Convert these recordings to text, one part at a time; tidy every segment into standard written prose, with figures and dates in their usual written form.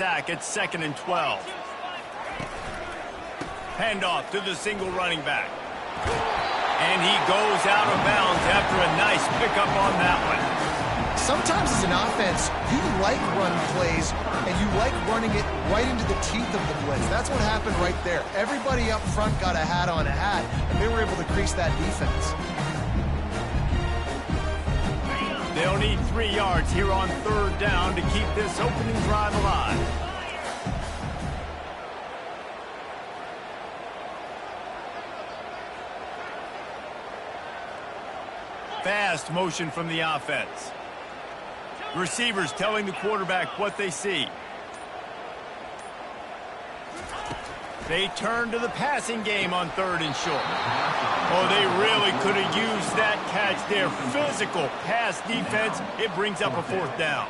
sack at 2nd and 12. Handoff to the single running back. And he goes out of bounds after a nice pickup on that one. Sometimes as an offense, you like run plays, and you like running it right into the teeth of the blitz. That's what happened right there. Everybody up front got a hat on a hat, and they were able to crease that defense. They'll need 3 yards here on 3rd down to keep this opening drive alive. Fast motion from the offense. Receivers telling the quarterback what they see. They turn to the passing game on 3rd and short. Oh, they really could have used that catch there. Physical pass defense. It brings up a 4th down.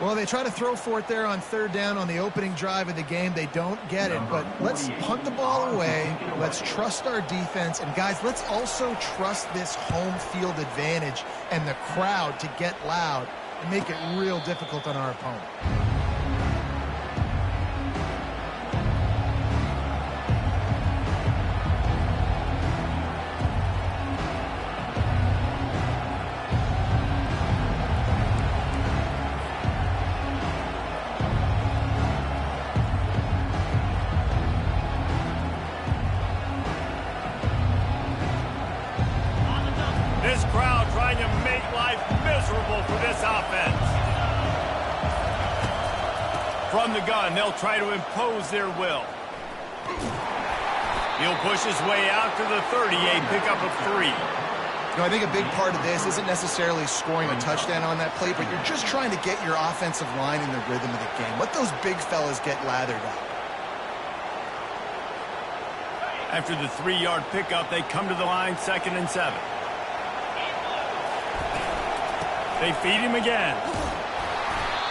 Well, they try to throw for it there on 3rd down on the opening drive of the game. They don't get it, but let's punt the ball away. Let's trust our defense. And, guys, let's also trust this home field advantage and the crowd to get loud and make it real difficult on our opponent. This crowd trying to make life miserable for this offense. From the gun, they'll try to impose their will. He'll push his way out to the 38, pickup of 3. You know, I think a big part of this isn't necessarily scoring a touchdown on that play, but you're just trying to get your offensive line in the rhythm of the game. Let those big fellas get lathered up. After the 3-yard pickup, they come to the line 2nd and 7. They feed him again.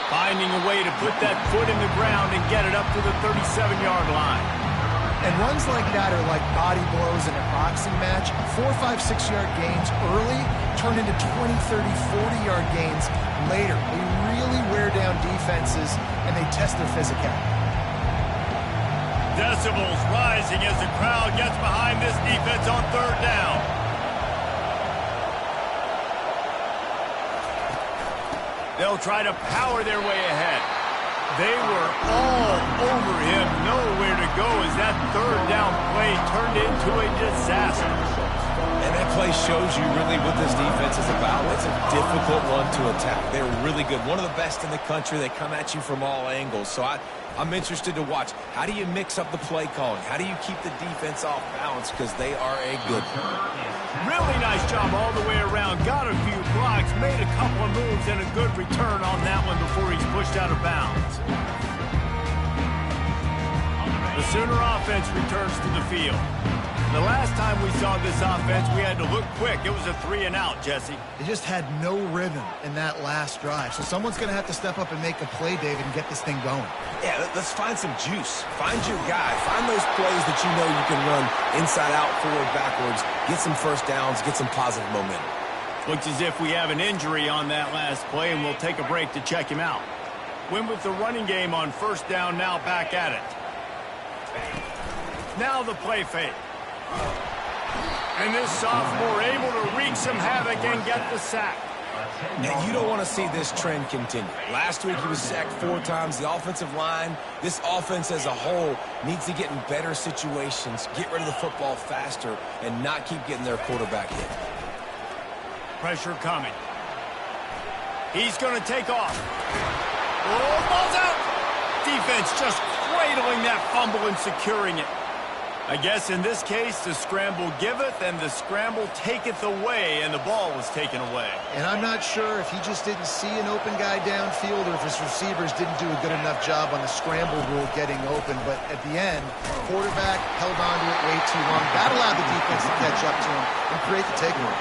Finding a way to put that foot in the ground and get it up to the 37-yard line. And runs like that are like body blows in a boxing match. 4, 5, 6-yard gains early turn into 20, 30, 40-yard gains later. They really wear down defenses, and they test their physicality. Decibels rising as the crowd gets behind this defense on 3rd down. They'll try to power their way ahead. They were all over him, nowhere to go as that 3rd down play turned into a disaster. And that play shows you really what this defense is about. It's a difficult one to attack. They're really good. One of the best in the country. They come at you from all angles. So I'm interested to watch. How do you mix up the play calling? How do you keep the defense off balance? Because they are a good one. Really nice job all the way around. Got a few blocks, made a couple of moves, and a good return on that one before he's pushed out of bounds. The Sooner offense returns to the field. The last time we saw this offense, we had to look quick. It was a 3-and-out, Jesse. They just had no rhythm in that last drive. So someone's going to have to step up and make a play, David, and get this thing going. Yeah, let's find some juice. Find your guy. Find those plays that you know you can run inside out, forward, backwards. Get some first downs. Get some positive momentum. Looks as if we have an injury on that last play, and we'll take a break to check him out. Win with the running game on 1st down, now back at it. Now the play fake. And this sophomore able to wreak some havoc and get the sack. Now, you don't want to see this trend continue. Last week, he was sacked 4 times. The offensive line, this offense as a whole, needs to get in better situations, get rid of the football faster, and not keep getting their quarterback hit. Pressure coming. He's going to take off. Oh, ball's out. Defense just cradling that fumble and securing it. I guess in this case, the scramble giveth and the scramble taketh away, and the ball was taken away. And I'm not sure if he just didn't see an open guy downfield or if his receivers didn't do a good enough job on the scramble rule getting open. But at the end, quarterback held on to it way too long. That allowed the defense to catch up to him and create the takeaway.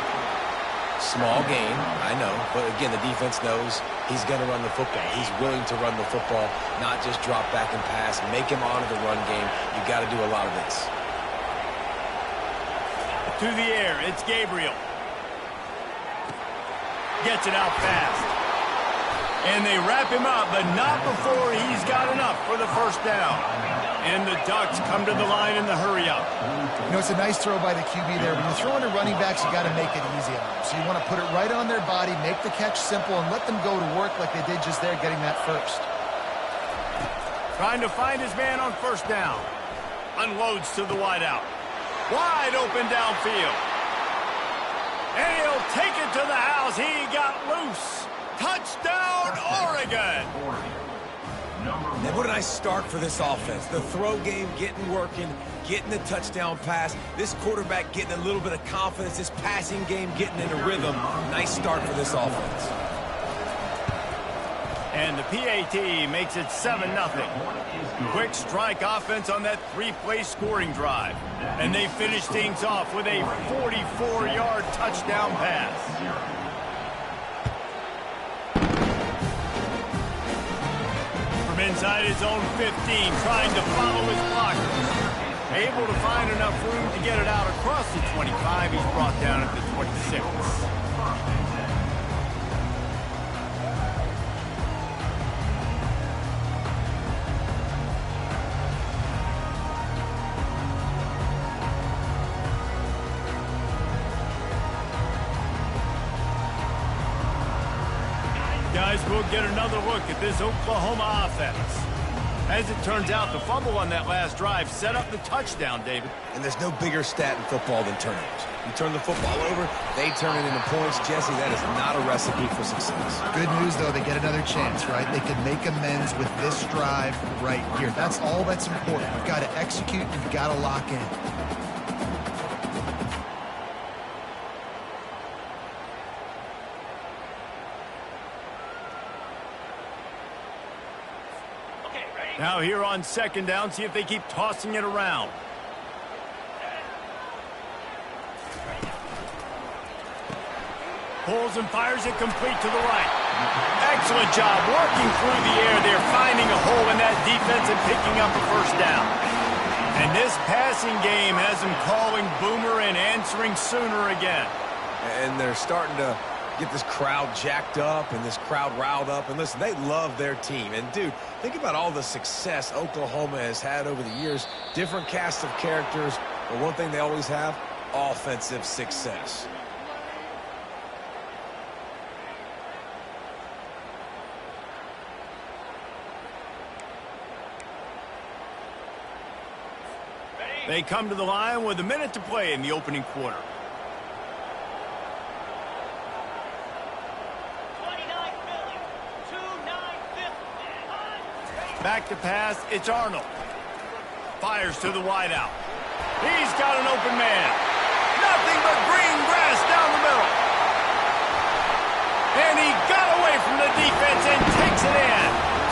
Small gain, I know, but again, the defense knows he's going to run the football. He's willing to run the football, not just drop back and pass, make him honor the run game. You got to do a lot of this. To the air, it's Gabriel. Gets it out fast. And they wrap him up, but not before he's got enough for the first down. And the Ducks come to the line in the hurry-up. You know, it's a nice throw by the QB there. When you're throwing to running backs, you got to make it easy on them. So you want to put it right on their body, make the catch simple, and let them go to work like they did just there, getting that first. Trying to find his man on first down. Unloads to the wideout. Wide open downfield. And he'll take it to the house. He got loose. Touchdown, Oregon! And what a nice start for this offense. The throw game getting working, getting the touchdown pass. This quarterback getting a little bit of confidence. This passing game getting in a rhythm. Nice start for this offense. And the PAT makes it 7-0. Quick strike offense on that three-play scoring drive. And they finish things off with a 44-yard touchdown pass. Inside his own 15, trying to follow his blockers. Able to find enough room to get it out across the 25. He's brought down at the 26. Guys, we'll get another look at this Oklahoma offense. As it turns out, the fumble on that last drive set up the touchdown, David. And there's no bigger stat in football than turnovers. You turn the football over, they turn it into points. Jesse, that is not a recipe for success. Good news, though, they get another chance, right? They can make amends with this drive right here. That's all that's important. You've got to execute, you've got to lock in. Now here on second down, see if they keep tossing it around. Pulls and fires it complete to the right. Excellent job working through the air. They're finding a hole in that defense and picking up a first down. And this passing game has them calling Boomer and answering Sooner again. And they're starting to get this crowd jacked up and this crowd riled up. And listen, they love their team. And, dude, think about all the success Oklahoma has had over the years. Different cast of characters. But one thing they always have, offensive success. They come to the line with a minute to play in the opening quarter. Back to pass, it's Arnold. Fires to the wideout. He's got an open man. Nothing but green grass down the middle. And he got away from the defense and takes it in.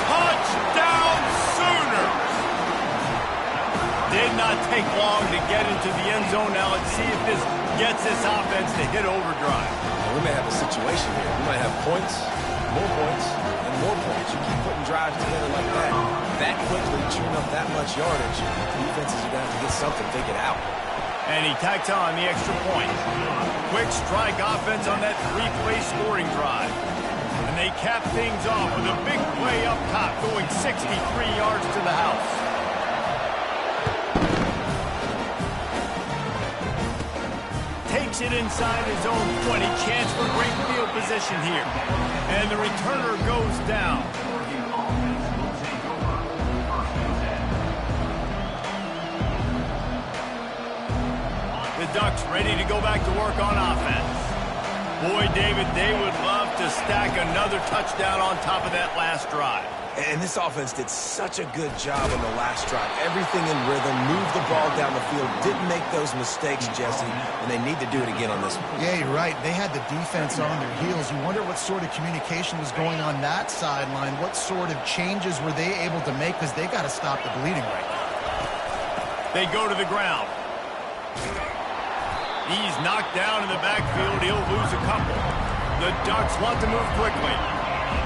Touchdown Sooners. Did not take long to get into the end zone. Now let's see if this gets this offense to hit overdrive. We may have a situation here. We might have points, more points, and more points. You keep putting drives together like that quickly, chewing up that much yardage, defenses are going to have to get something figured out. And he tacks on the extra point. Quick strike offense on that three-play scoring drive. And they cap things off with a big play up top, going 63 yards to the house. Takes it inside his own 20. Chance for great field position here. And the returner goes down. The Ducks ready to go back to work on offense. Boy, David, they would love to stack another touchdown on top of that last drive. And this offense did such a good job on the last drive. Everything in rhythm, moved the ball down the field, didn't make those mistakes, Jesse, and they need to do it again on this one. Yeah, you're right. They had the defense on their heels. You wonder what sort of communication was going on that sideline. What sort of changes were they able to make, because they got to stop the bleeding right now. They go to the ground. He's knocked down in the backfield. He'll lose a couple. The Ducks want to move quickly.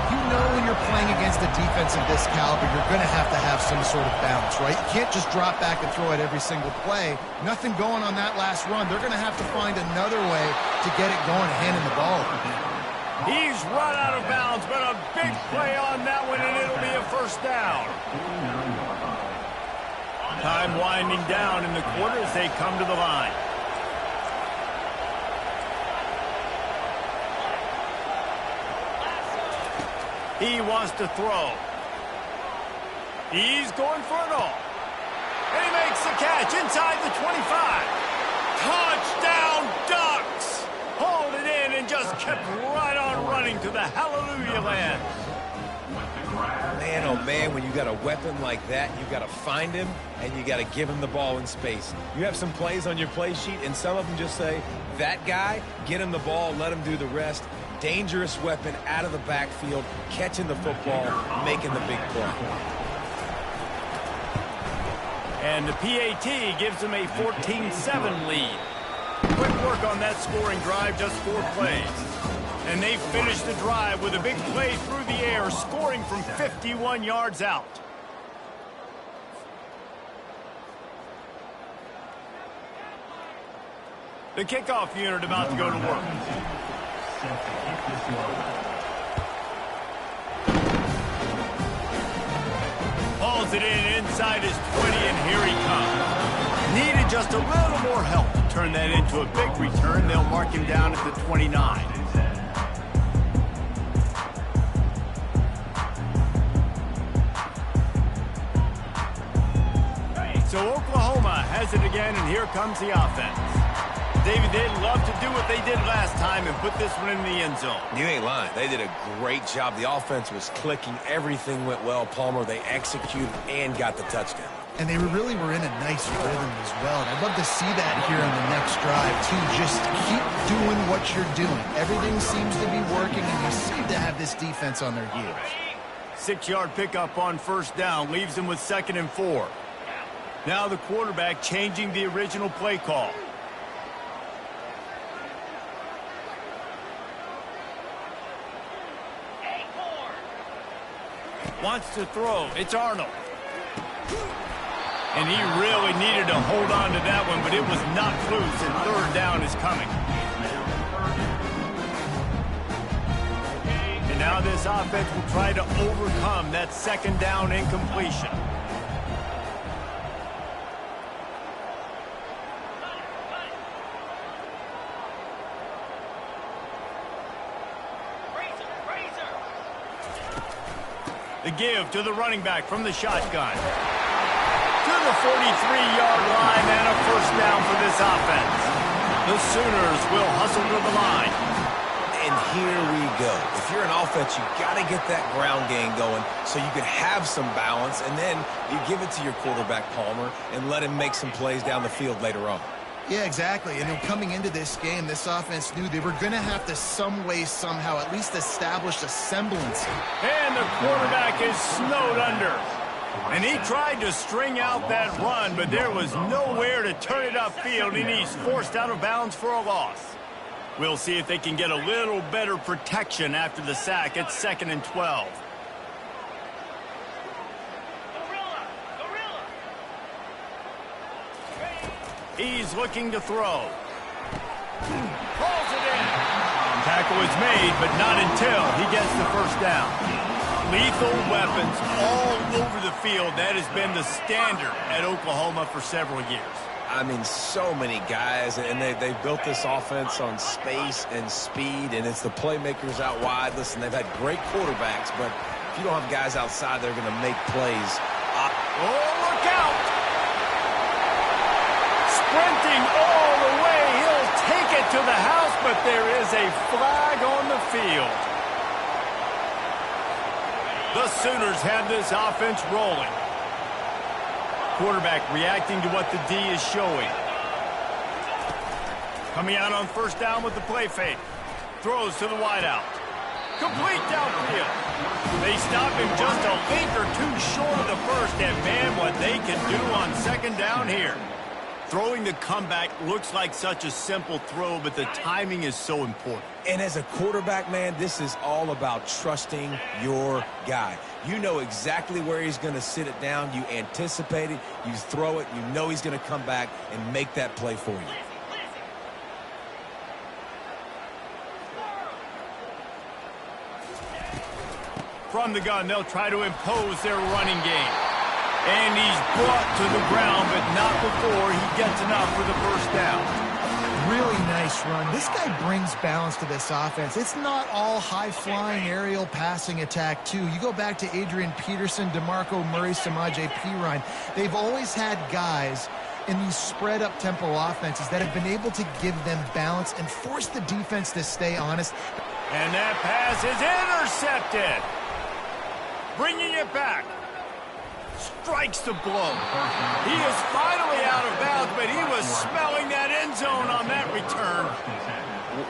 You know when you're playing against a defense of this caliber, you're going to have some sort of balance, right? You can't just drop back and throw it every single play. Nothing going on that last run. They're going to have to find another way to get it going and handing the ball. He's run out of bounds, but a big play on that one, and it'll be a first down. Time winding down in the quarter as they come to the line. He wants to throw. He's going for it all. And he makes the catch inside the 25. Touchdown Ducks! Hauled it in and just kept right on running to the hallelujah land. Man, oh man, when you got a weapon like that, you got to find him and you got to give him the ball in space. You have some plays on your play sheet and some of them just say, that guy, get him the ball, let him do the rest. Dangerous weapon out of the backfield, catching the football, making the big play. And the PAT gives them a 14-7 lead. Quick work on that scoring drive, just 4 plays. And they finish the drive with a big play through the air, scoring from 51 yards out. The kickoff unit about to go to work. Hauls it in inside his 20, and here he comes. Needed just a little more help to turn that into a big return. They'll mark him down at the 29. So Oklahoma has it again, and here comes the offense. David, they'd love to do what they did last time and put this one in the end zone. You ain't lying. They did a great job. The offense was clicking. Everything went well. Palmer, they executed and got the touchdown. And they really were in a nice rhythm as well. And I'd love to see that here on the next drive, too. Just keep doing what you're doing. Everything seems to be working, and you seem to have this defense on their heels. 6-yard pickup on first down leaves them with 2nd and 4. Now the quarterback changing the original play call. Wants to throw. It's Arnold. And he really needed to hold on to that one, but it was knocked loose, and 3rd down is coming. And now this offense will try to overcome that 2nd down incompletion. The give to the running back from the shotgun. To the 43-yard line, and a first down for this offense. The Sooners will hustle to the line. And here we go. If you're an offense, you got to get that ground game going so you can have some balance, and then you give it to your quarterback, Palmer, and let him make some plays down the field later on. Yeah, exactly. And coming into this game, this offense knew they were going to have to some way, somehow, at least establish a semblance. And the quarterback is snowed under. And he tried to string out that run, but there was nowhere to turn it upfield, and he's forced out of bounds for a loss. We'll see if they can get a little better protection after the sack at 2nd and 12. He's looking to throw. Pulls it in. Tackle is made, but not until he gets the first down. Lethal weapons all over the field. That has been the standard at Oklahoma for several years. I mean, so many guys, and they built this offense on space and speed, and it's the playmakers out wide. Listen, they've had great quarterbacks, but if you don't have guys outside, they're going to make plays. Oh, look out! Sprinting all the way. He'll take it to the house, but there is a flag on the field. The Sooners have this offense rolling. Quarterback reacting to what the D is showing. Coming out on first down with the play fake. Throws to the wideout. Complete downfield. They stop him just a link or two short of the first, and man, what they can do on 2nd down here. Throwing the comeback looks like such a simple throw, but the timing is so important. And as a quarterback, man, this is all about trusting your guy. You know exactly where he's going to sit it down. You anticipate it. You throw it. You know he's going to come back and make that play for you. from the gun. They'll try to impose their running game. And he's brought to the ground, but not before he gets enough for the first down. Really nice run. This guy brings balance to this offense. It's not all high-flying aerial passing attack, too. You go back to Adrian Peterson, DeMarco Murray, Samaje Perine. They've always had guys in these spread-up tempo offenses that have been able to give them balance and force the defense to stay honest. And that pass is intercepted. Bringing it back. Strikes the blow. He is finally out of bounds, but he was smelling that end zone on that return.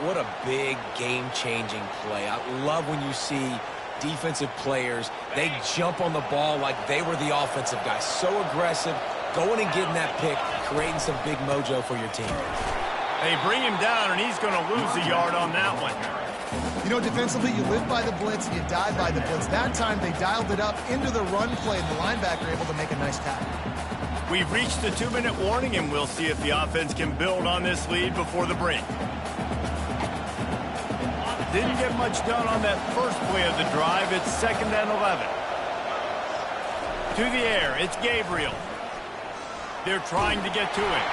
What a big game-changing play. I love when you see defensive players, they jump on the ball like they were the offensive guys. So aggressive, going and getting that pick, creating some big mojo for your team. They bring him down, and he's going to lose a yard on that one. You know, defensively, you live by the blitz and you die by the blitz. That time, they dialed it up into the run play, and the linebacker able to make a nice tackle. We've reached the 2-minute warning, and we'll see if the offense can build on this lead before the break. Didn't get much done on that first play of the drive. It's 2nd and 11. To the air, it's Gabriel. They're trying to get to it.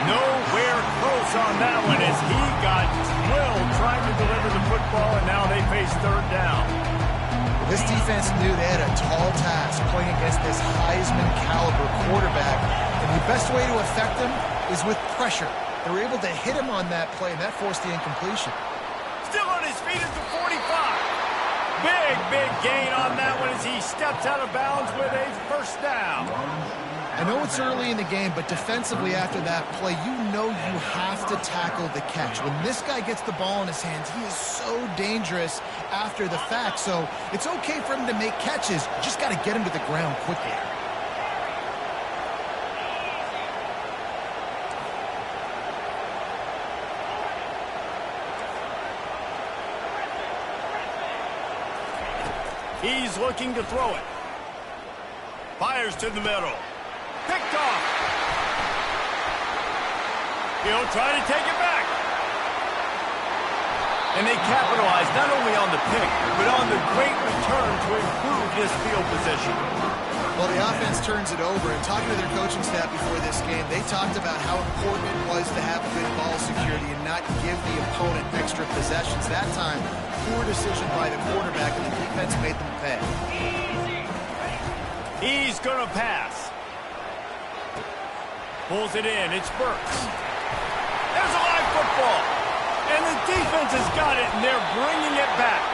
Nowhere close on that one as he got drilled trying to deliver the football, and now they face 3rd down. This defense knew they had a tall task playing against this Heisman-caliber quarterback, and the best way to affect him is with pressure. They were able to hit him on that play, and that forced the incompletion. Still on his feet at the 45. Big gain on that one as he steps out of bounds with a 1st down. I know it's early in the game, but defensively after that play, you know you have to tackle the catch. When this guy gets the ball in his hands, he is so dangerous after the fact. So it's okay for him to make catches. You just got to get him to the ground quickly. He's looking to throw it. Fires to the middle. Picked off. He'll try to take it back. And they capitalize not only on the pick, but on the great return to improve this field position. Well, the offense turns it over, and talking to their coaching staff before this game, they talked about how important it was to have good ball security and not give the opponent extra possessions. That time, poor decision by the quarterback, and the defense made them pay. He's going to pass. Pulls it in. It's Burks. There's a live football. And the defense has got it, and they're bringing it back.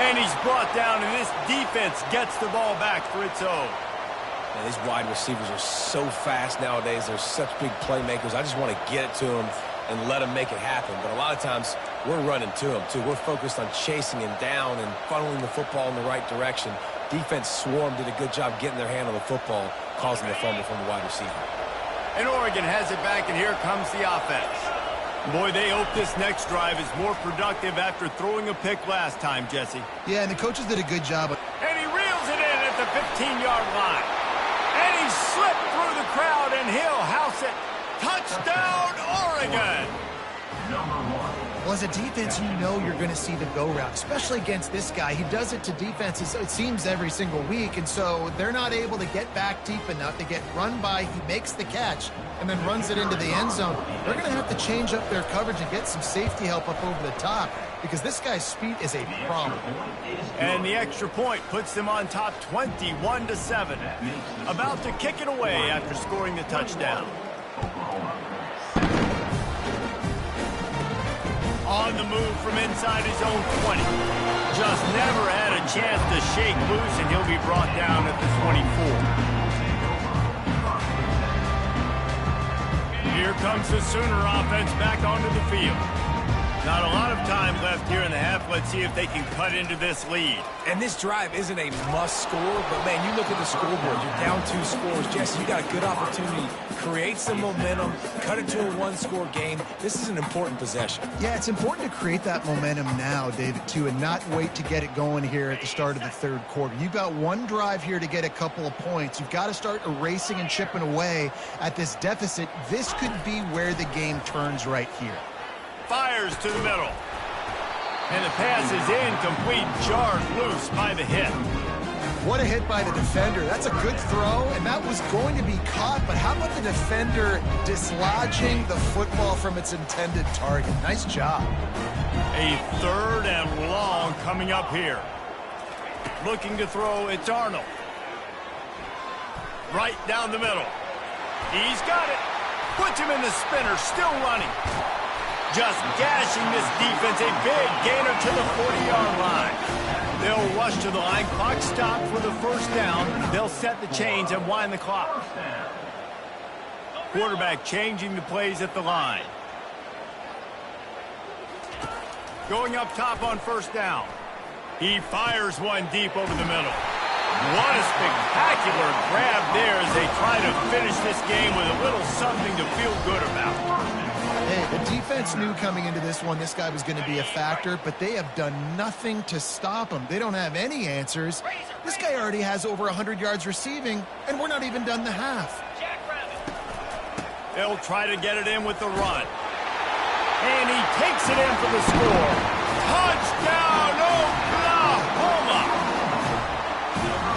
And he's brought down, and this defense gets the ball back for its own. Man, these wide receivers are so fast nowadays. They're such big playmakers. I just want to get it to them and let them make it happen. But a lot of times, we're running to them, too. We're focused on chasing him down and funneling the football in the right direction. Defense swarm did a good job getting their hand on the football, causing the fumble from the wide receiver. And Oregon has it back, and here comes the offense. Boy, they hope this next drive is more productive after throwing a pick last time, Jesse. Yeah, and the coaches did a good job. And he reels it in at the 15-yard line. And he slipped through the crowd, and he'll house it. Touchdown, Oregon! Well, as a defense, you know you're going to see the go route, especially against this guy. He does it to defenses, it seems, every single week, and so they're not able to get back deep enough to get run by. He makes the catch and then runs it into the end zone. They're going to have to change up their coverage and get some safety help up over the top because this guy's speed is a problem. And the extra point puts them on top 21-7. About to kick it away after scoring the touchdown. On the move from inside his own 20. Just never had a chance to shake loose, and he'll be brought down at the 24. Here comes the Sooner offense back onto the field. Not a lot of time left here in the half. Let's see if they can cut into this lead. And this drive isn't a must score, but, man, you look at the scoreboard. You're down 2 scores. Jesse, you got a good opportunity. Create some momentum. Cut it to a 1-score game. This is an important possession. Yeah, it's important to create that momentum now, David, too, and not wait to get it going here at the start of the third quarter. You've got one drive here to get a couple of points. You've got to start erasing and chipping away at this deficit. This could be where the game turns right here. Fires to the middle. And the pass is incomplete, jarred loose by the hit. What a hit by the defender. That's a good throw, and that was going to be caught, but how about the defender dislodging the football from its intended target? Nice job. A 3rd and long coming up here. Looking to throw, it's Arnold. Right down the middle. He's got it. Puts him in the spinner, still running. Just gashing this defense, a big gainer to the 40-yard line. They'll rush to the line, clock stopped for the 1st down. They'll set the chains and wind the clock. Quarterback changing the plays at the line. Going up top on 1st down. He fires one deep over the middle. What a spectacular grab there as they try to finish this game with a little something to feel good about. Hey, the defense knew coming into this one this guy was going to be a factor, but they have done nothing to stop him. They don't have any answers. This guy already has over 100 yards receiving, and we're not even done the half. They'll try to get it in with the run. And he takes it in for the score. Touchdown, Oklahoma!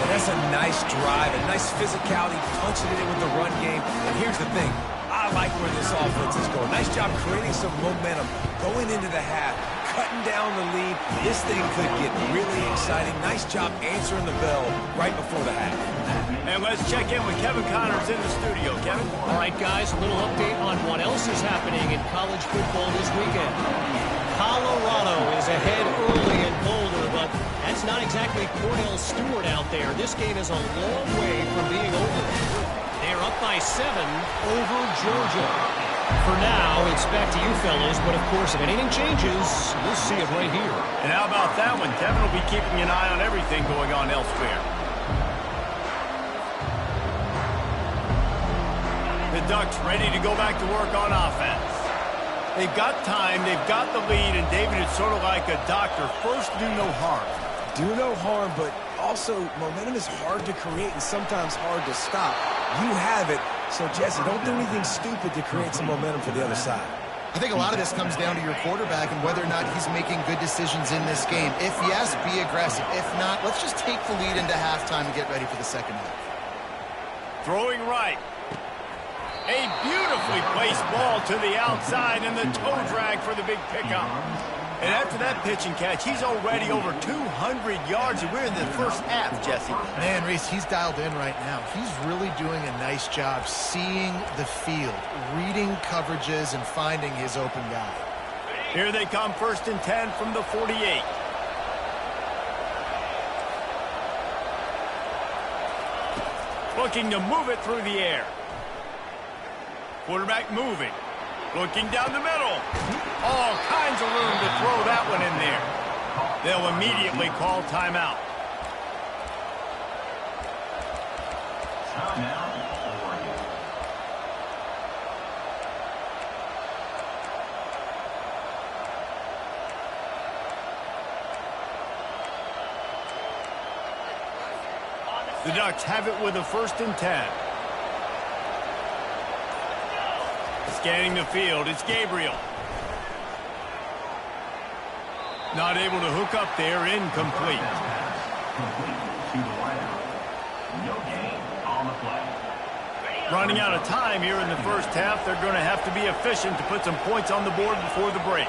That's a nice drive, a nice physicality, punching it in with the run game. And here's the thing. I like where this offense is going. Nice job creating some momentum, going into the half, cutting down the lead. This thing could get really exciting. Nice job answering the bell right before the half. And let's check in with Kevin Connors in the studio. Kevin? All right, guys, a little update on what else is happening in college football this weekend. Colorado is ahead early in Boulder, but that's not exactly Cordell Stewart out there. This game is a long way from being over. They're up by 7 over Georgia. For now, it's back to you fellas, but of course, if anything changes, you'll see it right here. And how about that one? Kevin will be keeping an eye on everything going on elsewhere. The Ducks ready to go back to work on offense. They've got time, they've got the lead, and David, it's sort of like a doctor. First, do no harm. Do no harm, but also momentum is hard to create and sometimes hard to stop. You have it, so Jesse, don't do anything stupid to create some momentum for the other side. I think a lot of this comes down to your quarterback and whether or not he's making good decisions in this game. If yes, be aggressive. If not, let's just take the lead into halftime and get ready for the second half. Throwing right. A beautifully placed ball to the outside and the toe drag for the big pickup. And after that pitch and catch, he's already over 200 yards, and we're in the first half, Jesse. Man, Reese, he's dialed in right now. He's really doing a nice job seeing the field, reading coverages, and finding his open guy. Here they come, 1st and 10 from the 48. Looking to move it through the air. Quarterback moving. Looking down the middle. All kinds of room to throw that one in there. They'll immediately call timeout. The Ducks have it with a 1st and 10. Scanning the field, it's Gabriel. Not able to hook up there, incomplete. Running out of time here in the first half. They're going to have to be efficient to put some points on the board before the break.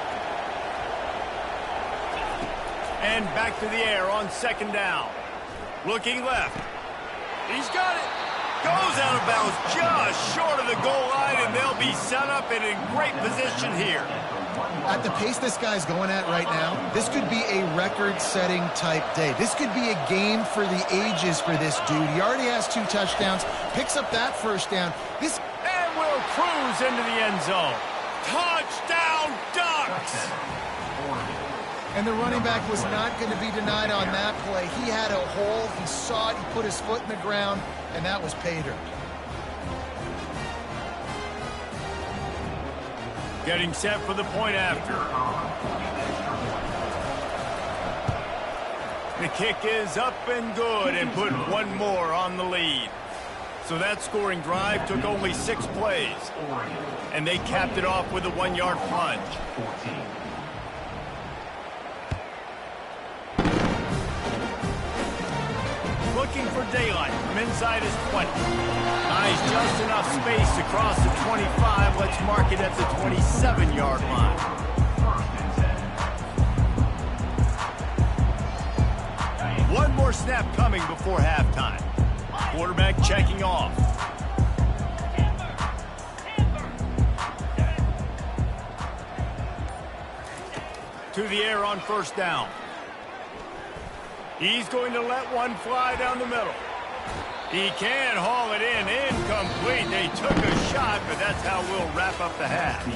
And back to the air on 2nd down. Looking left. He's got it. Goes out of bounds just short of the goal line, and they'll be set up and in great position here. At the pace this guy's going at right now, this could be a record-setting type day. This could be a game for the ages for this dude. He already has 2 touchdowns, picks up that 1st down. And will cruise into the end zone. Touchdown, Ducks! And the running back was not going to be denied on that play. He had a hole, he saw it, he put his foot in the ground, and that was pay dirt. Getting set for the point after. The kick is up and good and put one more on the lead. So that scoring drive took only 6 plays. And they capped it off with a 1-yard plunge. looking for daylight from inside his 20. Nice, just enough space to cross the 25. Let's mark it at the 27-yard line. One more snap coming before halftime. Quarterback checking off. To the air on first down. He's going to let one fly down the middle. He can haul it in. Incomplete. They took a shot, but that's how we'll wrap up the half.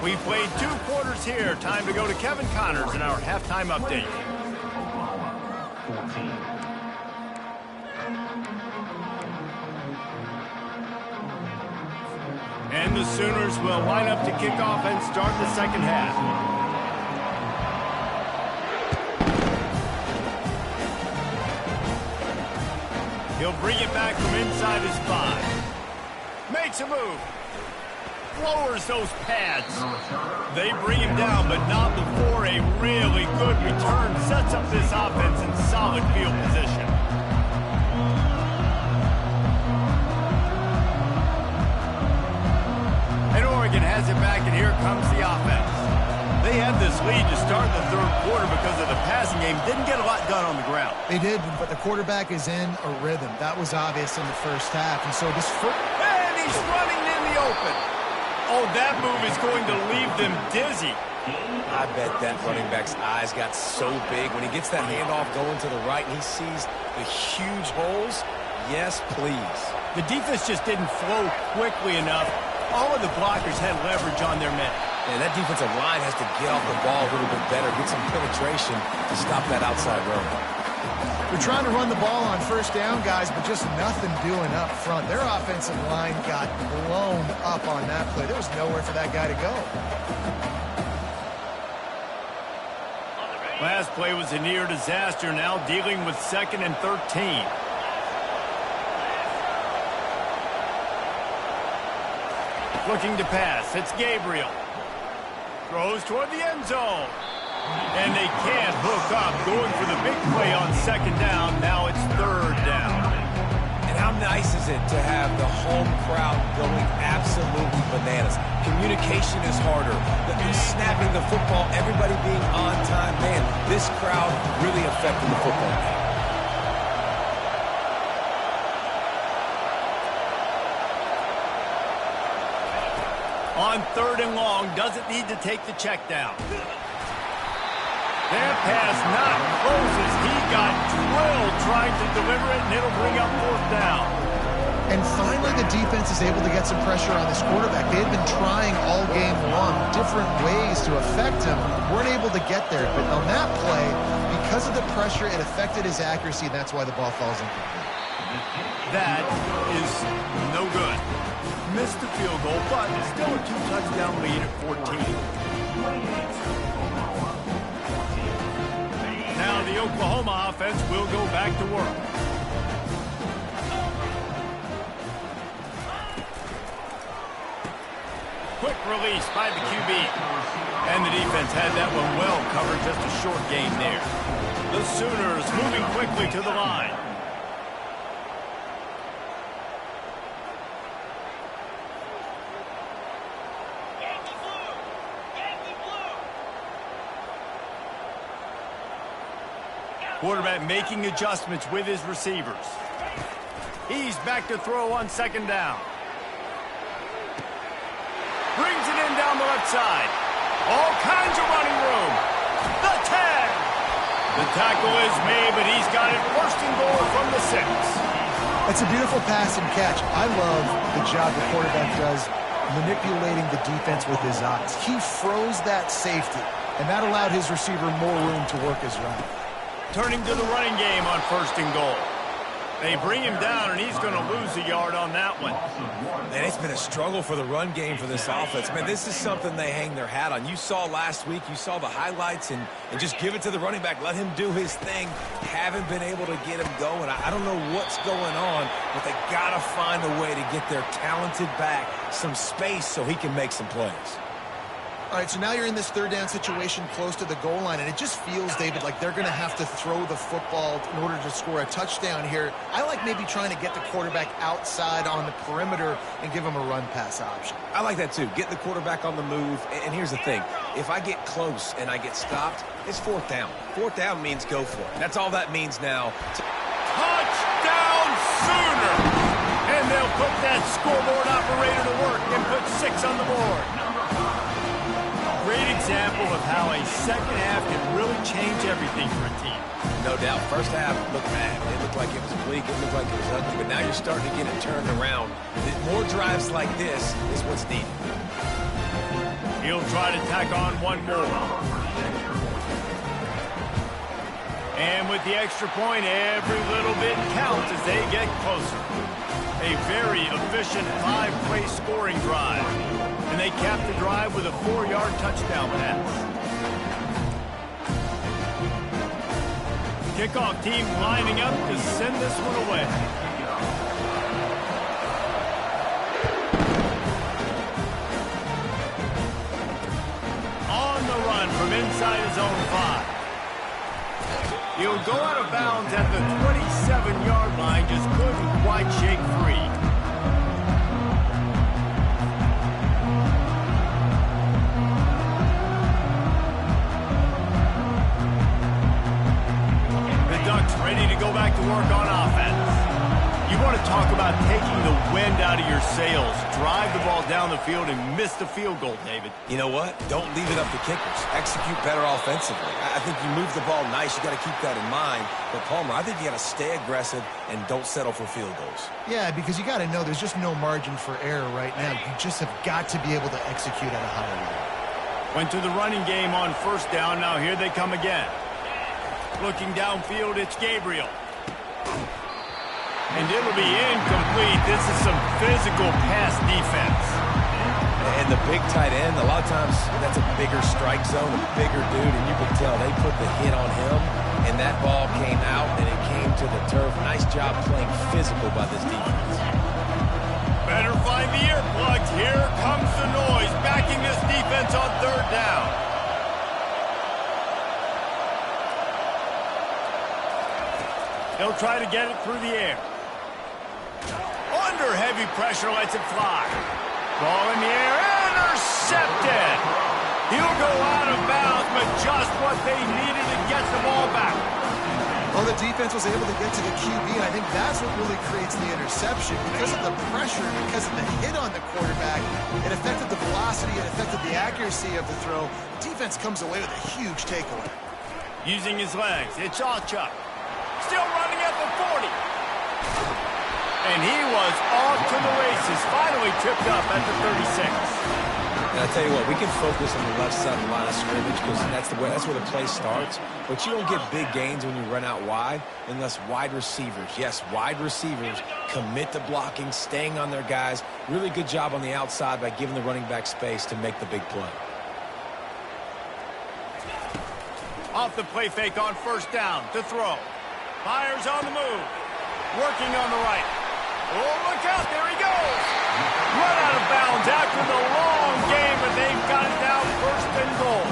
We played 2 quarters here. Time to go to Kevin Connors in our halftime update. And the Sooners will line up to kick off and start the second half. He'll bring it back from inside his 5. Makes a move. Lowers those pads. They bring him down, but not before a really good return sets up this offense in solid field position. And Oregon has it back, and here comes the offense. They had this lead to start the third quarter because of the passing game. Didn't get a lot done on the ground. They did, but the quarterback is in a rhythm. That was obvious in the first half. And so this and he's running in the open. Oh, that move is going to leave them dizzy. I bet that running back's eyes got so big when he gets that handoff going to the right and he sees the huge holes. Yes, please. The defense just didn't flow quickly enough. All of the blockers had leverage on their men. And that defensive line has to get off the ball a little bit better, get some penetration to stop that outside run. They're trying to run the ball on first down, guys, but just nothing doing up front. Their offensive line got blown up on that play. There was nowhere for that guy to go. Last play was a near disaster, now dealing with 2nd and 13. Looking to pass. It's Gabriel. Throws toward the end zone. And they can't hook up. Going for the big play on 2nd down. Now it's 3rd down. And how nice is it to have the home crowd going absolutely bananas? Communication is harder. The snapping the football, everybody being on time. Man, this crowd really affected the football game. On 3rd and long, doesn't need to take the check down. That pass not closes. He got drilled trying to deliver it, and it'll bring up 4th down. And finally, the defense is able to get some pressure on this quarterback. They had been trying all game long different ways to affect him. Weren't able to get there. But on that play, because of the pressure, it affected his accuracy, and that's why the ball falls incomplete. That is no good. Missed the field goal, but still a 2-touchdown lead at 14. Now the Oklahoma offense will go back to work. Quick release by the QB. And the defense had that one well covered, just a short gain there. The Sooners moving quickly to the line. Quarterback making adjustments with his receivers. He's back to throw on 2nd down. Brings it in down the left side. All kinds of running room. The tag. The tackle is made, but he's got it 1st and goal from the 6. It's a beautiful pass and catch. I love the job the quarterback does manipulating the defense with his eyes. He froze that safety, and that allowed his receiver more room to work his run. Turning to the running game on 1st and goal. They bring him down, and he's going to lose a yard on that one. Man, it's been a struggle for the run game for this offense. Man, this is something they hang their hat on. You saw last week, you saw the highlights, and just give it to the running back. Let him do his thing. Haven't been able to get him going. I don't know what's going on, but they got to find a way to get their talented back some space so he can make some plays. All right, so now you're in this third down situation close to the goal line, and it just feels, David, like they're going to have to throw the football in order to score a touchdown here. I like maybe trying to get the quarterback outside on the perimeter and give him a run-pass option. I like that too. Get the quarterback on the move. And here's the thing. If I get close and I get stopped, it's fourth down. Fourth down means go for it. That's all that means now. Touchdown Sooner! And they'll put that scoreboard operator to work and put 6 on the board. Great example of how a second half can really change everything for a team. No doubt. First half looked bad. It looked like it was bleak. It looked like it was ugly. But now you're starting to get it turned around. More drives like this is what's needed. He'll try to tack on one more. And with the extra point, every little bit counts as they get closer. A very efficient 5-play scoring drive. And they cap the drive with a 4-yard touchdown pass. Kickoff team lining up to send this one away. On the run from inside his own 5. He'll go out of bounds at the 27-yard line, just couldn't quite shake free. The Ducks ready to go back to work on offense. You want to talk about taking the wind out of your sails. Drive the ball down the field and miss the field goal, David. You know what? Don't leave it up to kickers. Execute better offensively. I think you move the ball nice. You got to keep that in mind. But, Palmer, I think you got to stay aggressive and don't settle for field goals. Yeah, because you got to know there's just no margin for error right now. You just have got to be able to execute at a higher level. Went to the running game on first down. Now here they come again. Looking downfield, it's Gabriel. And it'll be incomplete. This is some physical pass defense. And the big tight end, a lot of times that's a bigger strike zone, a bigger dude, and you can tell they put the hit on him, and that ball came out, and it came to the turf. Nice job playing physical by this defense. Better find the earplugs. Here comes the noise, backing this defense on third down. They'll try to get it through the air. Under heavy pressure, lets it fly. Ball in the air, intercepted. He'll go out of bounds, but just what they needed to get the ball back. Well, the defense was able to get to the QB, and I think that's what really creates the interception. Because of the pressure, because of the hit on the quarterback, it affected the velocity, it affected the accuracy of the throw. The defense comes away with a huge takeaway. Using his legs, it's Allchuck. Still running at the 40. And he was off to the races, finally tripped up at the 36. And I tell you what, we can focus on the left side of the line of scrimmage because that's where the play starts. But you don't get big gains when you run out wide unless wide receivers, yes, wide receivers, commit to blocking, staying on their guys. Really good job on the outside by giving the running back space to make the big play. Off the play fake on first down to throw. Myers on the move. Working on the right. Oh, look out. There he goes. Run out of bounds after the long game, but they've got it down first and goal.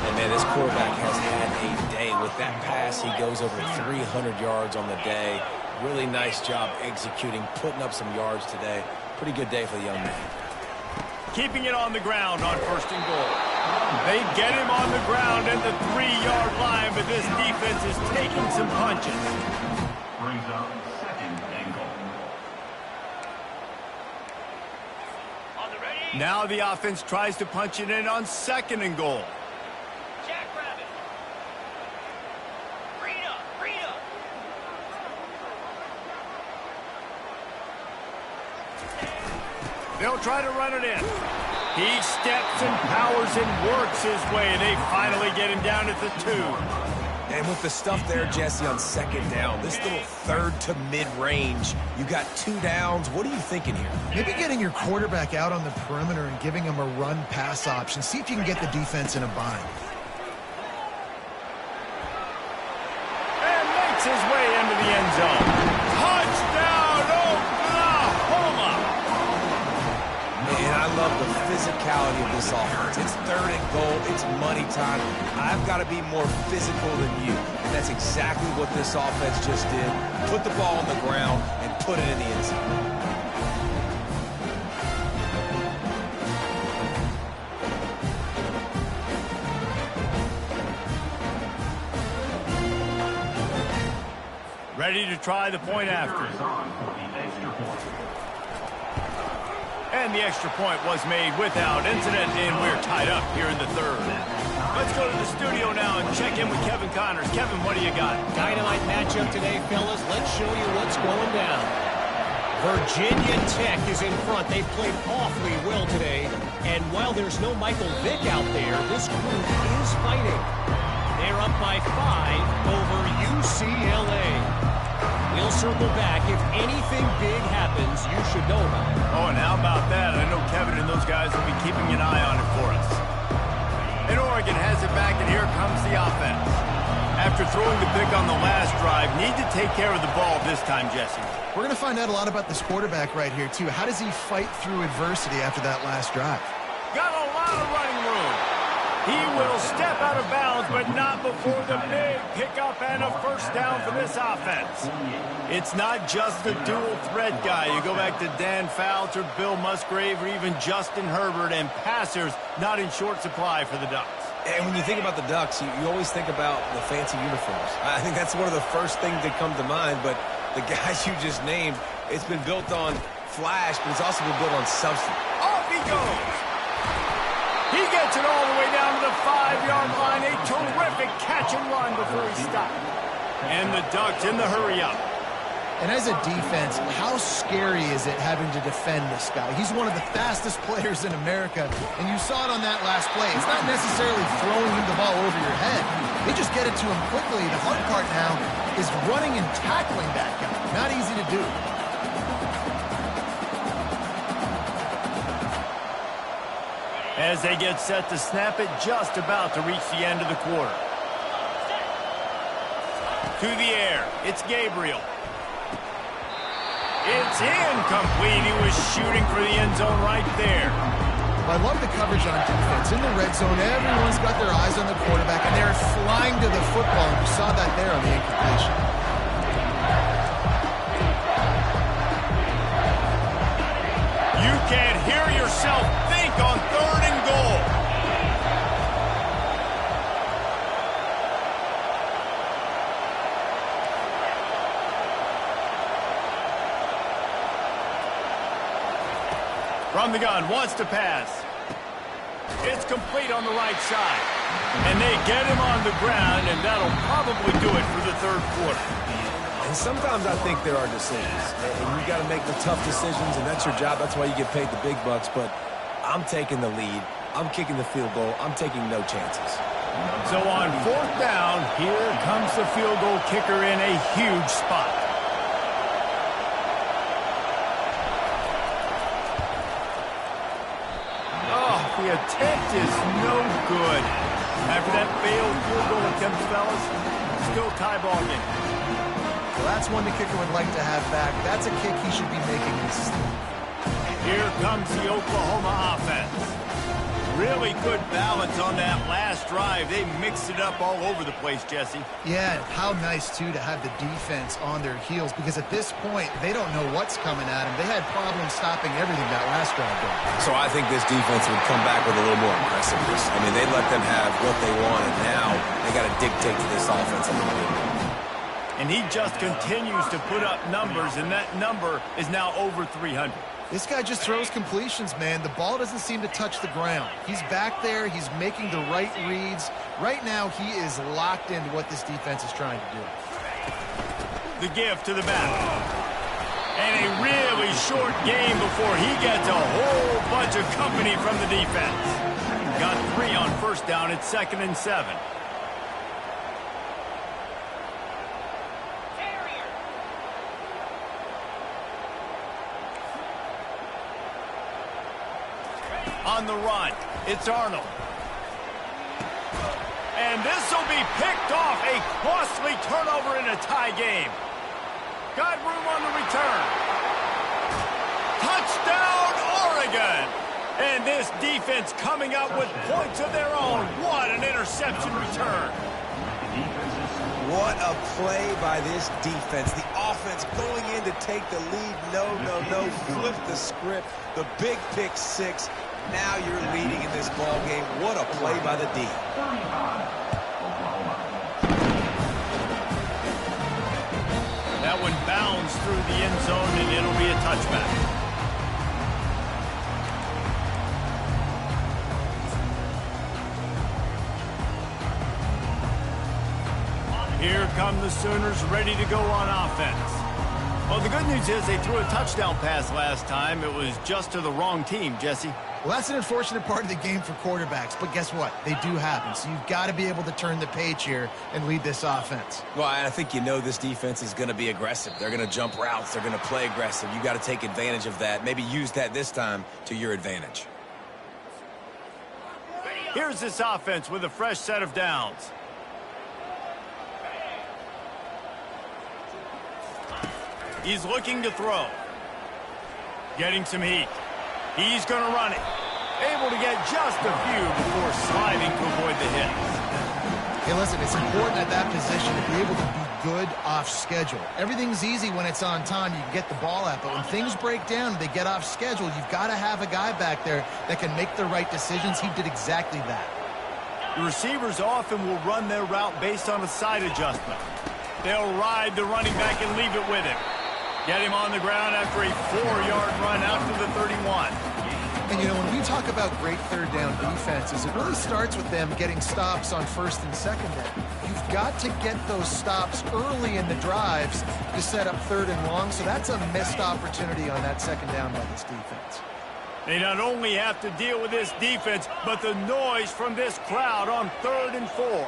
And, man, this quarterback has had a day. With that pass, he goes over 300 yards on the day. Really nice job executing, putting up some yards today. Pretty good day for the young man. Keeping it on the ground on first and goal. They get him on the ground at the 3-yard line, but this defense is taking some punches. Brings up second and goal. Now the offense tries to punch it in on second and goal. Jackrabbit. Rita. They'll try to run it in. He steps and powers and works his way. They finally get him down at the 2. And with the stuff there, Jesse, on second down, this little third to mid-range, you got 2 downs. What are you thinking here? Maybe getting your quarterback out on the perimeter and giving him a run-pass option. See if you can get the defense in a bind. And makes his way into the end zone. Touchdown, Oklahoma! Man, I love the physicality of this offense. It's 3rd and goal. It's money time. I've got to be more physical than you. And that's exactly what this offense just did. Put the ball on the ground and put it in the end zone. Ready to try the point after. And the extra point was made without incident, and we're tied up here in the 3rd. Let's go to the studio now and check in with Kevin Connors. Kevin, what do you got? Dynamite matchup today, fellas. Let's show you what's going down. Virginia Tech is in front. They've played awfully well today. And while there's no Michael Vick out there, this crew is fighting. They're up by 5 over UCLA. We'll circle back. If anything big happens, you should know about it. Oh, and how about that? I know Kevin and those guys will be keeping an eye on it for us. And Oregon has it back, and here comes the offense. After throwing the pick on the last drive, need to take care of the ball this time, Jesse. We're going to find out a lot about this quarterback right here, too. How does he fight through adversity after that last drive? Got a lot of running room. He will step out of bounds, but not before the big pickup and a first down for this offense. It's not just the dual threat guy. You go back to Dan Fouts or Bill Musgrave or even Justin Herbert, and passers not in short supply for the Ducks. And when you think about the Ducks, you always think about the fancy uniforms. I think that's one of the first things that come to mind, but the guys you just named, it's been built on flash, but it's also been built on substance. Off he goes. He gets it all the way down to the 5-yard line. A terrific catch and run before he stopped. And the Ducks in the hurry-up. And as a defense, how scary is it having to defend this guy? He's one of the fastest players in America, and you saw it on that last play. It's not necessarily throwing him the ball over your head. They just get it to him quickly. The hard part now is running and tackling that guy. Not easy to do. As they get set to snap it, just about to reach the end of the quarter. To the air, it's Gabriel. It's incomplete. He was shooting for the end zone right there. I love the coverage on defense. In the red zone, everyone's got their eyes on the quarterback, and they're flying to the football, and you saw that there on the incompletion. You can't hear yourself think on 3rd and goal. From the gun, wants to pass. It's complete on the right side. And they get him on the ground, and that'll probably do it for the 3rd quarter. And sometimes I think there are decisions, and you got to make the tough decisions, and that's your job. That's why you get paid the big bucks. But I'm taking the lead. I'm kicking the field goal. I'm taking no chances. So on 4th down, here comes the field goal kicker in a huge spot. Oh, the attempt is no good. After that failed field goal attempt, fellas, still tie ball game. Well, that's one the kicker would like to have back. That's a kick he should be making this season. Here comes the Oklahoma offense. Really good balance on that last drive. They mixed it up all over the place, Jesse. Yeah, and how nice, too, to have the defense on their heels, because at this point, they don't know what's coming at them. They had problems stopping everything that last drive did. So I think this defense would come back with a little more aggressiveness. I mean, they let them have what they want, and now they got to dictate to this offense a little bit more. And he just continues to put up numbers, and that number is now over 300. This guy just throws completions, man. The ball doesn't seem to touch the ground. He's back there. He's making the right reads. Right now, he is locked into what this defense is trying to do. The give to the back. And a really short game before he gets a whole bunch of company from the defense. Got 3 on 1st down. It's 2nd and 7. On the run, it's Arnold. And this will be picked off. A costly turnover in a tie game. Got room on the return. Touchdown, Oregon. And this defense coming up with points of their own. What an interception return. What a play by this defense. The offense going in to take the lead. No. Flip the script. The big pick six. Now you're leading in this ball game. What a play by the D. That one bounds through the end zone, and it'll be a touchback. Here come the Sooners ready to go on offense. Well, the good news is they threw a touchdown pass last time. It was just to the wrong team, Jesse. Well, that's an unfortunate part of the game for quarterbacks, but guess what? They do happen, so you've got to be able to turn the page here and lead this offense. Well, I think you know this defense is going to be aggressive. They're going to jump routes. They're going to play aggressive. You got to take advantage of that. Maybe use that this time to your advantage. Here's this offense with a fresh set of downs. He's looking to throw. Getting some heat. He's going to run it. Able to get just a few before sliding to avoid the hits. Hey, listen, it's important at that position to be able to be good off schedule. Everything's easy when it's on time. You can get the ball out, but when things break down, they get off schedule. You've got to have a guy back there that can make the right decisions. He did exactly that. The receivers often will run their route based on a side adjustment. They'll ride the running back and leave it with him. Get him on the ground after a 4-yard run out to the 31. And, you know, when we talk about great third down defenses, it really starts with them getting stops on first and second down. You've got to get those stops early in the drives to set up third and long, so that's a missed opportunity on that second down by this defense. They not only have to deal with this defense, but the noise from this crowd on 3rd and 4.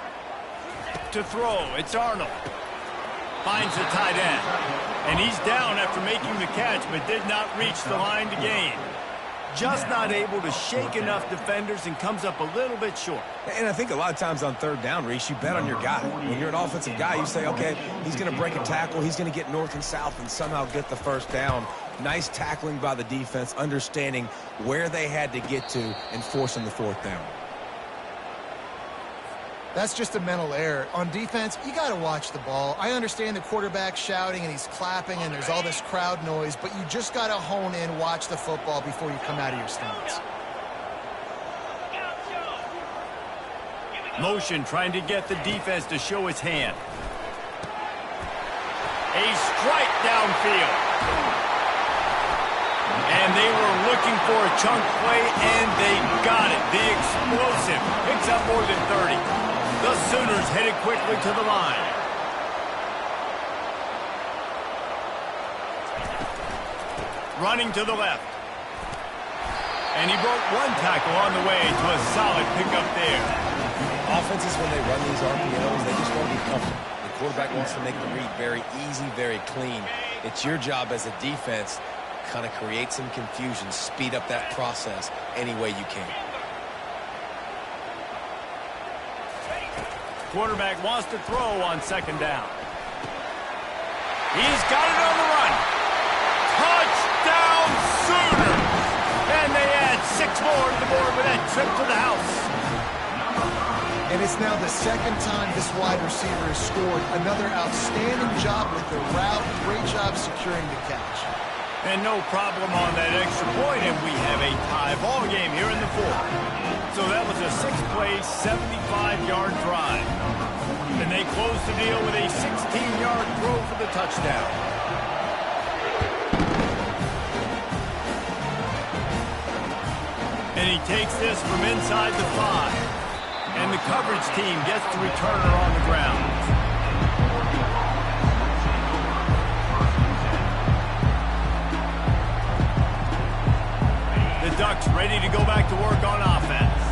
To throw, it's Arnold. Finds the tight end. And he's down after making the catch, but did not reach the line to gain. Just not able to shake enough defenders and comes up a little bit short. And I think a lot of times on 3rd down, Reese, you bet on your guy. When you're an offensive guy, you say, okay, he's going to break a tackle. He's going to get north and south and somehow get the first down. Nice tackling by the defense, understanding where they had to get to and forcing the 4th down. That's just a mental error. On defense, you got to watch the ball. I understand the quarterback shouting and he's clapping and there's all this crowd noise, but you just got to hone in, watch the football before you come out of your stance. Motion trying to get the defense to show his hand. A strike downfield. And they were looking for a chunk play, and they got it. The explosive picks up more than 30. The Sooners headed quickly to the line. Running to the left. And he broke one tackle on the way to a solid pickup there. Offenses, when they run these RPOs, they just want to be comfortable. The quarterback wants to make the read very easy, very clean. It's your job as a defense to kind of create some confusion, speed up that process any way you can. Quarterback wants to throw on 2nd down. He's got it on the run. Touchdown Sooners! And they add 6 more to the board with that trip to the house. And it's now the 2nd time this wide receiver has scored. Another outstanding job with the route. Great job securing the catch. And no problem on that extra point, and we have a tie ball game here in the 4th. So that was a 6-play, 75-yard drive. And they close the deal with a 16-yard throw for the touchdown. And he takes this from inside the 5. And the coverage team gets the returner on the ground. The Ducks ready to go back to work on offense.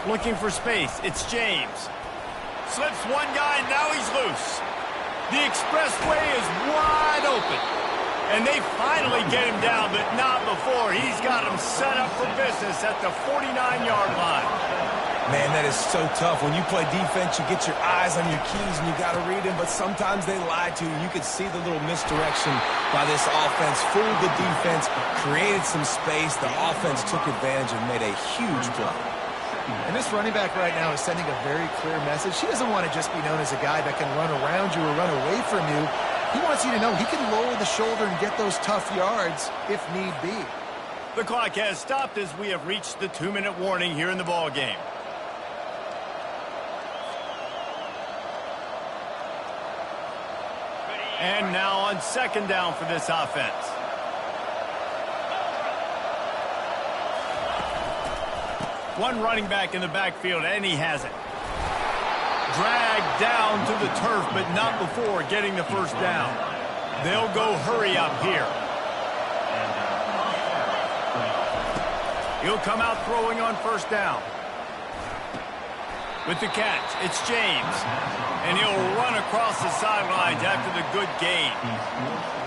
Looking for space. It's James. Slips one guy, and now he's loose. The expressway is wide open. And they finally get him down, but not before. He's got him set up for business at the 49-yard line. Man, that is so tough. When you play defense, you get your eyes on your keys and you got to read them, but sometimes they lie to you. You could see the little misdirection by this offense, fooled the defense, created some space. The offense took advantage and made a huge play. And this running back right now is sending a very clear message. He doesn't want to just be known as a guy that can run around you or run away from you. He wants you to know he can lower the shoulder and get those tough yards if need be. The clock has stopped as we have reached the 2-minute warning here in the ball game. And now on second down for this offense. One running back in the backfield, and he has it. Dragged down to the turf, but not before getting the first down. They'll go hurry up here. He'll come out throwing on first down. With the catch, it's James. And he'll run across the sidelines after the good gain.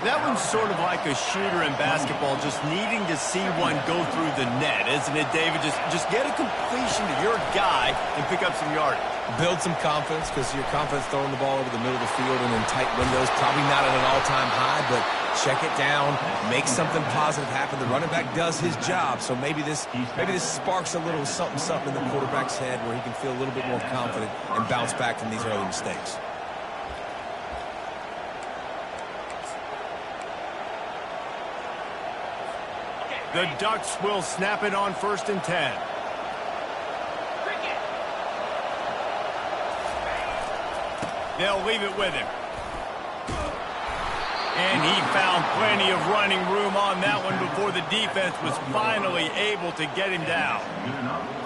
That one's sort of like a shooter in basketball, just needing to see one go through the net, isn't it, David? Just get a completion to your guy and pick up some yardage. Build some confidence, because your confidence throwing the ball over the middle of the field and in tight windows, probably not at an all-time high, but check it down, make something positive happen. The running back does his job, so maybe this sparks a little something in the quarterback's head where he can feel a little bit more confident and bounce back from these early mistakes. The Ducks will snap it on 1st and 10. They'll leave it with him. And he found plenty of running room on that one before the defense was finally able to get him down.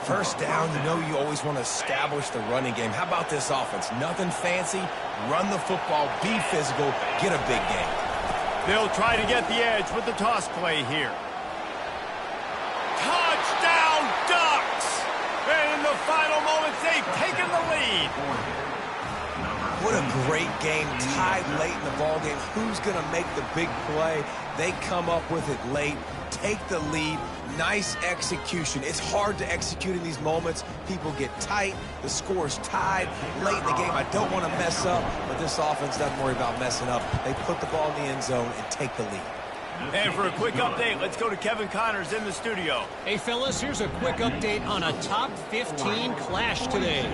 First down, you know you always want to establish the running game. How about this offense? Nothing fancy. Run the football, be physical, get a big gain. They'll try to get the edge with the toss play here. Touchdown, Ducks! And in the final moments, they've taken the lead. What a great game, tied late in the ball game. Who's going to make the big play? They come up with it late, take the lead. Nice execution. It's hard to execute in these moments. People get tight. The score's tied late in the game. I don't want to mess up, but this offense doesn't worry about messing up. They put the ball in the end zone and take the lead. And for a quick update, let's go to Kevin Connors in the studio. Hey, fellas, here's a quick update on a top 15 clash today.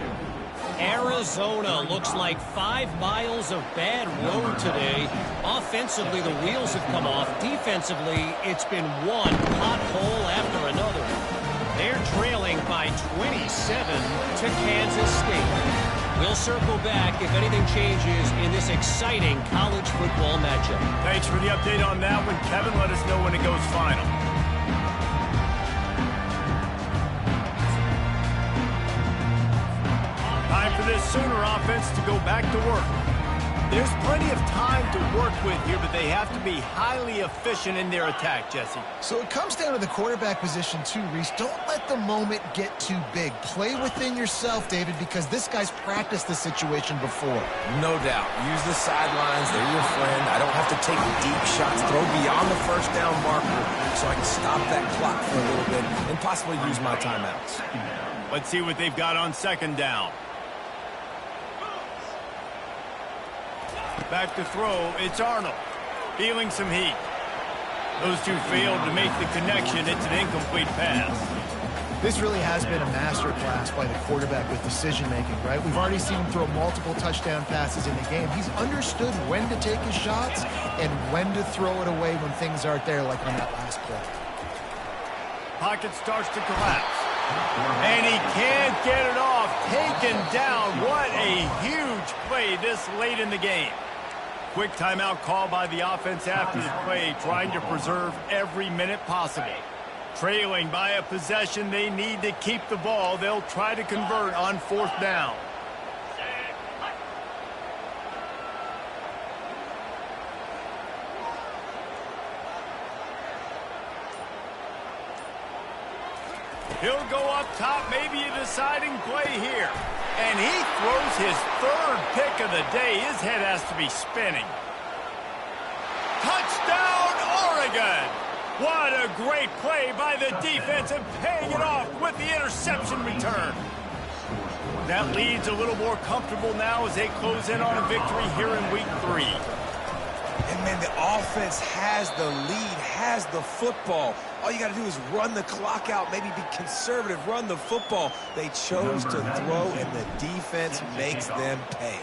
Arizona looks like 5 miles of bad road today. Offensively, the wheels have come off. Defensively, it's been one pothole after another. They're trailing by 27 to Kansas State. We'll circle back if anything changes in this exciting college football matchup. Thanks for the update on that one, Kevin. Let us know when it goes final. Time for this Sooner offense to go back to work. There's plenty of time to work with here, but they have to be highly efficient in their attack, Jesse. So it comes down to the quarterback position too, Reese. Don't let the moment get too big. Play within yourself, David, because this guy's practiced this situation before. No doubt. Use the sidelines. They're your friend. I don't have to take deep shots. Throw beyond the first down marker so I can stop that clock for a little bit and possibly use my timeouts. Let's see what they've got on second down. Back to throw, it's Arnold. Feeling some heat. Those two failed to make the connection. It's an incomplete pass. This really has been a master class by the quarterback with decision-making, right? We've already seen him throw multiple touchdown passes in the game. He's understood when to take his shots and when to throw it away when things aren't there, like on that last play. Pocket starts to collapse. And he can't get it off. Taken down. What a huge play this late in the game. Quick timeout call by the offense after the play, trying to preserve every minute possible. Trailing by a possession, they need to keep the ball. They'll try to convert on 4th down. He'll go up top, maybe a deciding play here. And he throws his 3rd pick of the day. His head has to be spinning. Touchdown, Oregon! What a great play by the defense and paying it off with the interception return. That lead's a little more comfortable now as they close in on a victory here in week 3. And, man, the offense has the lead, has the football. All you got to do is run the clock out, maybe be conservative, run the football. They chose to throw, and the defense makes them pay.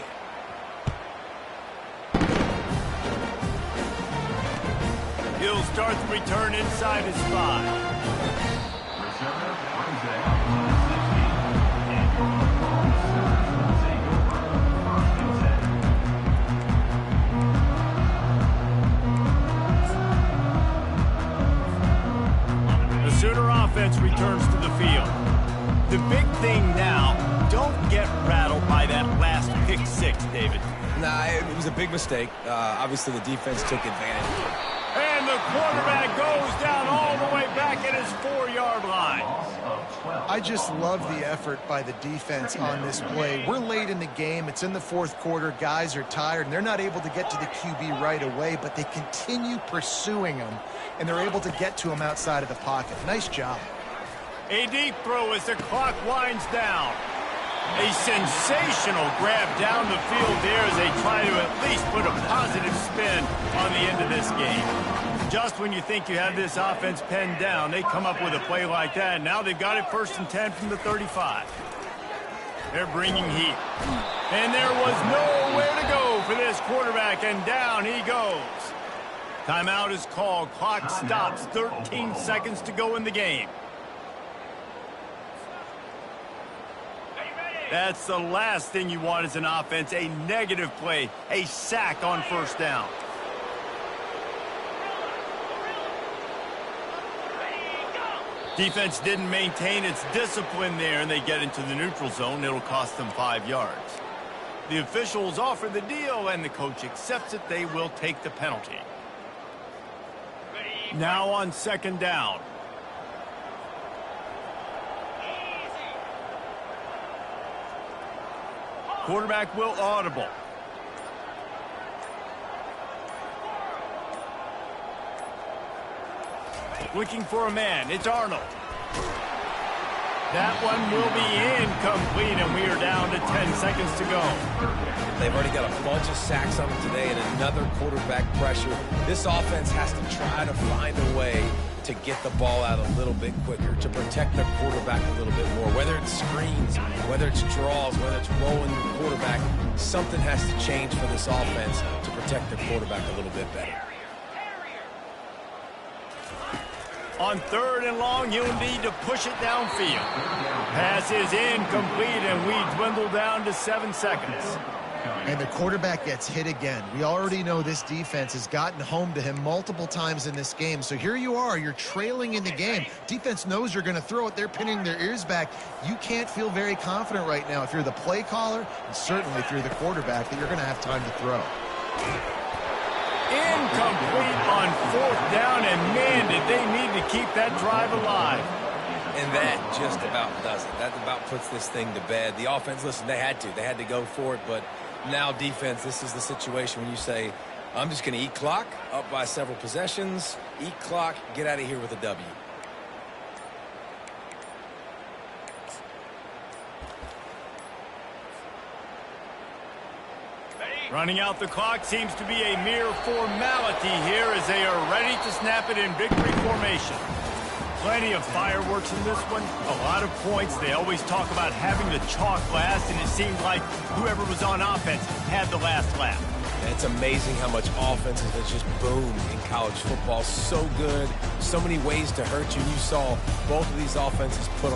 He'll start the return inside his 5. Reserve brings it up to the 60. And your football Sooners take over 1st and 10. The Sooner offense returns to the field. The big thing now, don't get rattled by that last pick 6, David. Nah, it was a big mistake. Obviously, the defense took advantage. And the quarterback goes down all the way back at his 4-yard line. I just love the effort by the defense on this play. We're late in the game. It's in the 4th quarter. Guys are tired, and they're not able to get to the QB right away, but they continue pursuing him, and they're able to get to him outside of the pocket. Nice job. A deep throw as the clock winds down. A sensational grab down the field there as they try to at least put a positive spin on the end of this game. Just when you think you have this offense pinned down, they come up with a play like that. Now they've got it 1st and 10 from the 35. They're bringing heat. And there was nowhere to go for this quarterback, and down he goes. Timeout is called. Clock stops. 13 seconds to go in the game. That's the last thing you want as an offense, a negative play, a sack on 1st down. Defense didn't maintain its discipline there, and they get into the neutral zone. It'll cost them 5 yards. The officials offer the deal, and the coach accepts it. They will take the penalty. Now on 2nd down. Quarterback will audible. Looking for a man. It's Arnold. That one will be incomplete, and we are down to 10 seconds to go. They've already got a bunch of sacks on them today and another quarterback pressure. This offense has to try to find a way to get the ball out a little bit quicker, to protect their quarterback a little bit more. Whether it's screens, whether it's draws, whether it's rolling your quarterback, something has to change for this offense to protect their quarterback a little bit better. On 3rd and long, you'll need to push it downfield. Pass is incomplete, and we dwindle down to 7 seconds. And the quarterback gets hit again. We already know this defense has gotten home to him multiple times in this game. So here you are, you're trailing in the game. Defense knows you're going to throw it. They're pinning their ears back. You can't feel very confident right now if you're the play caller, and certainly if you're the quarterback, that you're going to have time to throw. Incomplete on 4th down, and man, did they need to keep that drive alive. And that just about does it. That about puts this thing to bed. The offense, listen, they had to go for it, but now defense, this is the situation when you say, I'm just going to eat clock, up by several possessions, eat clock, get out of here with a W. Running out the clock seems to be a mere formality here as they are ready to snap it in victory formation. Plenty of fireworks in this one, a lot of points. They always talk about having the chalk last, and it seemed like whoever was on offense had the last laugh. And it's amazing how much offense has just boomed in college football. So good, so many ways to hurt you. You saw both of these offenses put on a